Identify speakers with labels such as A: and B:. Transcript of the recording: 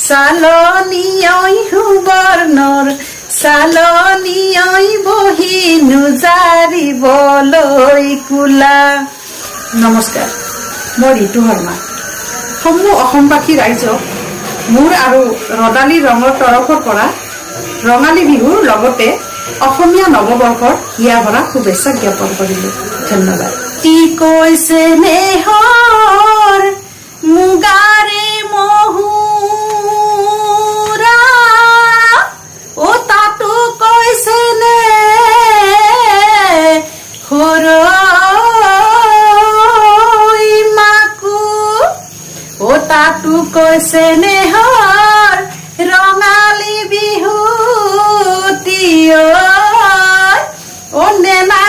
A: চালনি ঐ সুবৰ্ণৰ চালনি ঐ বহিনো জাৰিবলৈ কোলা। নমস্কাৰ, মই ঋতু শৰ্মা। সমূহ অসমবাসী ৰাইজক মোৰ আৰু ৰদালি ৰঙৰ তৰফৰ পৰা ৰঙালী বিহুৰ লগতে অসমীয়া নৱবৰ্ষৰ হিয়া ভৰা শুভেচ্ছা জ্ঞাপন কৰিলো। ধন্যবাদ। কি কৈছে নেহৰ মুগাৰে মহুৰা, অ তাতো কৈছে নে সৰৈ মাকো, অ তাতো কৈছে নেহৰ ৰঙালী বিহুতি, অ নেনা